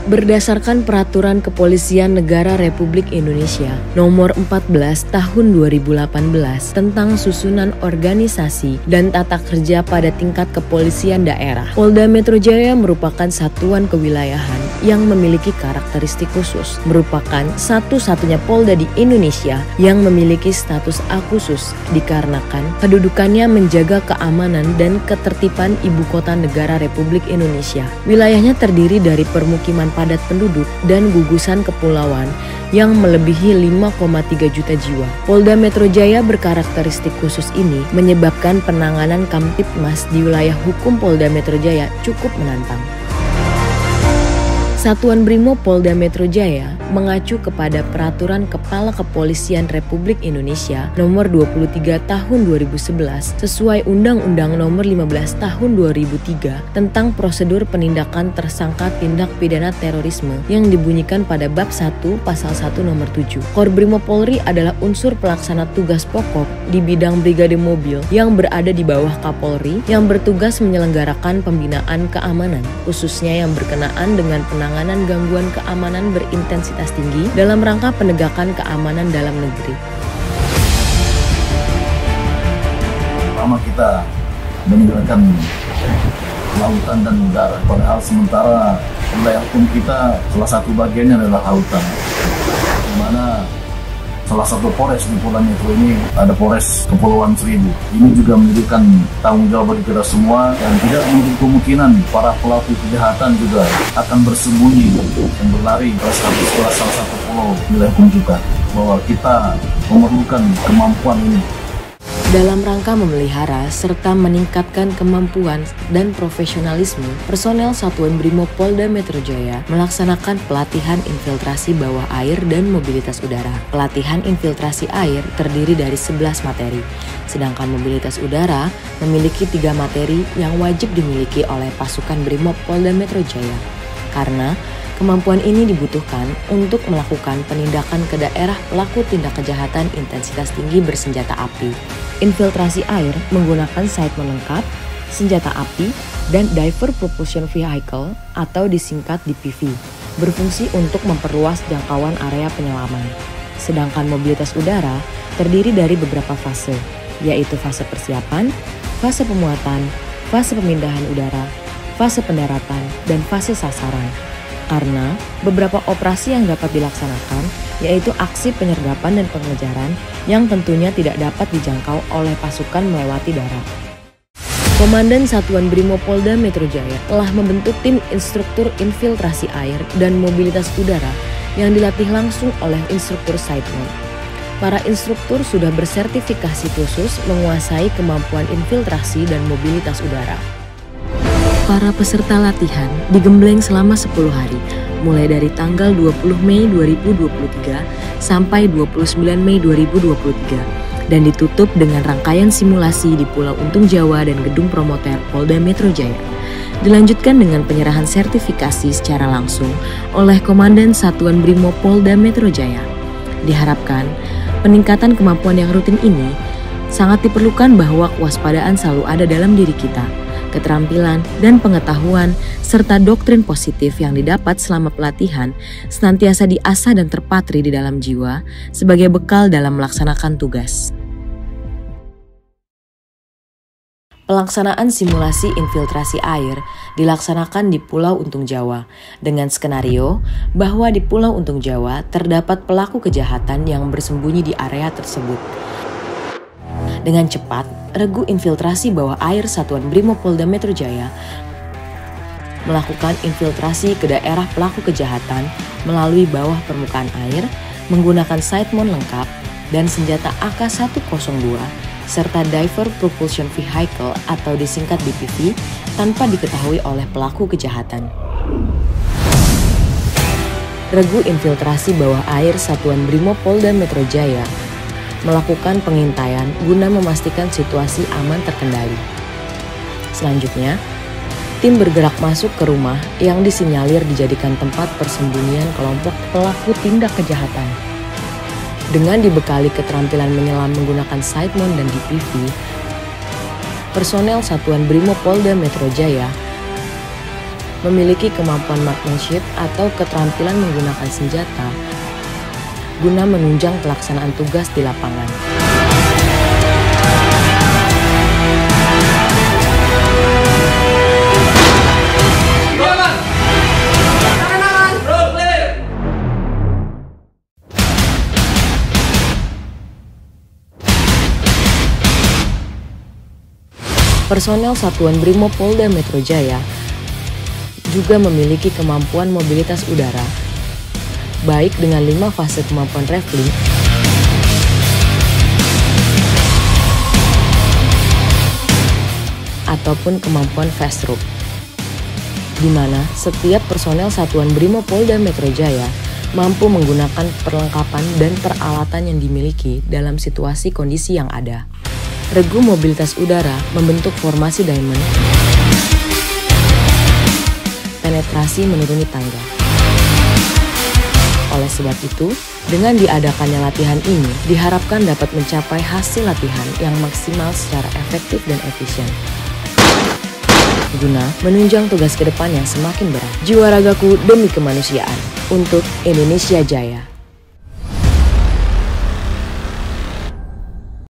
Berdasarkan Peraturan Kepolisian Negara Republik Indonesia Nomor 14 Tahun 2018 tentang susunan organisasi dan tata kerja pada tingkat kepolisian daerah, Polda Metro Jaya merupakan satuan kewilayahan yang memiliki karakteristik khusus, merupakan satu-satunya Polda di Indonesia yang memiliki status A khusus dikarenakan kedudukannya menjaga keamanan dan ketertiban ibu kota negara Republik Indonesia. Wilayahnya terdiri dari permukiman padat penduduk dan gugusan kepulauan yang melebihi 5,3 juta jiwa. Polda Metro Jaya berkarakteristik khusus ini menyebabkan penanganan Kamtibmas di wilayah hukum Polda Metro Jaya cukup menantang. Satuan Brimob Polda Metro Jaya mengacu kepada Peraturan Kepala Kepolisian Republik Indonesia Nomor 23 Tahun 2011 sesuai Undang-Undang Nomor 15 Tahun 2003 tentang prosedur penindakan tersangka tindak pidana terorisme yang dibunyikan pada Bab 1 Pasal 1 Nomor 7. Korbrimob Polri adalah unsur pelaksana tugas pokok di bidang brigade mobil yang berada di bawah Kapolri yang bertugas menyelenggarakan pembinaan keamanan, khususnya yang berkenaan dengan penanganan gangguan keamanan berintensitas tinggi dalam rangka penegakan keamanan dalam negeri. Pertama, kita meninggalkan lautan dan udara, padahal sementara wilayah hukum kita salah satu bagiannya adalah lautan, di mana salah satu Polres di Polda Metro ini ada Polres Kepulauan Seribu. Ini juga menjadikan tanggung jawab bagi kita semua dan tidak menutup kemungkinan para pelaku kejahatan juga akan bersembunyi dan berlari ke salah satu pulau wilayah hukum kita, bahwa kita memerlukan kemampuan ini. Dalam rangka memelihara serta meningkatkan kemampuan dan profesionalisme, personel Satuan Brimob Polda Metro Jaya melaksanakan pelatihan infiltrasi bawah air dan mobilitas udara. Pelatihan infiltrasi air terdiri dari 11 materi, sedangkan mobilitas udara memiliki 3 materi yang wajib dimiliki oleh pasukan Brimob Polda Metro Jaya. Karena kemampuan ini dibutuhkan untuk melakukan penindakan ke daerah pelaku tindak kejahatan intensitas tinggi bersenjata api. Infiltrasi air menggunakan sighted lengkap, senjata api, dan Diver Propulsion Vehicle atau disingkat DPV, berfungsi untuk memperluas jangkauan area penyelaman. Sedangkan mobilitas udara terdiri dari beberapa fase, yaitu fase persiapan, fase pemuatan, fase pemindahan udara, fase pendaratan, dan fase sasaran. Karena beberapa operasi yang dapat dilaksanakan yaitu aksi penyergapan dan pengejaran yang tentunya tidak dapat dijangkau oleh pasukan melewati darat. Komandan Satuan Brimob Polda Metro Jaya telah membentuk tim instruktur infiltrasi air dan mobilitas udara yang dilatih langsung oleh instruktur Sighted. Para instruktur sudah bersertifikasi khusus menguasai kemampuan infiltrasi dan mobilitas udara. Para peserta latihan digembleng selama 10 hari, mulai dari tanggal 20 Mei 2023 sampai 29 Mei 2023, dan ditutup dengan rangkaian simulasi di Pulau Untung Jawa dan Gedung Promoter Polda Metro Jaya. Dilanjutkan dengan penyerahan sertifikasi secara langsung oleh Komandan Satuan Brimob Polda Metro Jaya. Diharapkan peningkatan kemampuan yang rutin ini sangat diperlukan bahwa kewaspadaan selalu ada dalam diri kita. Keterampilan dan pengetahuan serta doktrin positif yang didapat selama pelatihan senantiasa diasah dan terpatri di dalam jiwa sebagai bekal dalam melaksanakan tugas. Pelaksanaan simulasi infiltrasi air dilaksanakan di Pulau Untung Jawa dengan skenario bahwa di Pulau Untung Jawa terdapat pelaku kejahatan yang bersembunyi di area tersebut. Dengan cepat, regu infiltrasi bawah air Satuan Brimob Polda Metro Jaya melakukan infiltrasi ke daerah pelaku kejahatan melalui bawah permukaan air menggunakan sighted lengkap dan senjata AK-102 serta Diver Propulsion Vehicle atau disingkat DPV tanpa diketahui oleh pelaku kejahatan. Regu infiltrasi bawah air Satuan Brimob Polda Metro Jaya melakukan pengintaian guna memastikan situasi aman terkendali. Selanjutnya, tim bergerak masuk ke rumah yang disinyalir dijadikan tempat persembunyian kelompok pelaku tindak kejahatan. Dengan dibekali keterampilan menyelam menggunakan sighted dan DPV, personel Satuan Brimob Polda Metro Jaya memiliki kemampuan marksmanship atau keterampilan menggunakan senjata guna menunjang pelaksanaan tugas di lapangan. Personel Satuan Brimob Polda Metro Jaya juga memiliki kemampuan mobilitas udara, baik dengan 5 fase kemampuan traveling ataupun kemampuan fast rope, di mana setiap personel Satuan Brimob Polda Metro Jaya mampu menggunakan perlengkapan dan peralatan yang dimiliki dalam situasi kondisi yang ada. Regu mobilitas udara membentuk formasi diamond, penetrasi menuruni tangga. Oleh sebab itu, dengan diadakannya latihan ini diharapkan dapat mencapai hasil latihan yang maksimal secara efektif dan efisien, guna menunjang tugas ke depan yang semakin berat. Jiwa ragaku demi kemanusiaan, untuk Indonesia Jaya.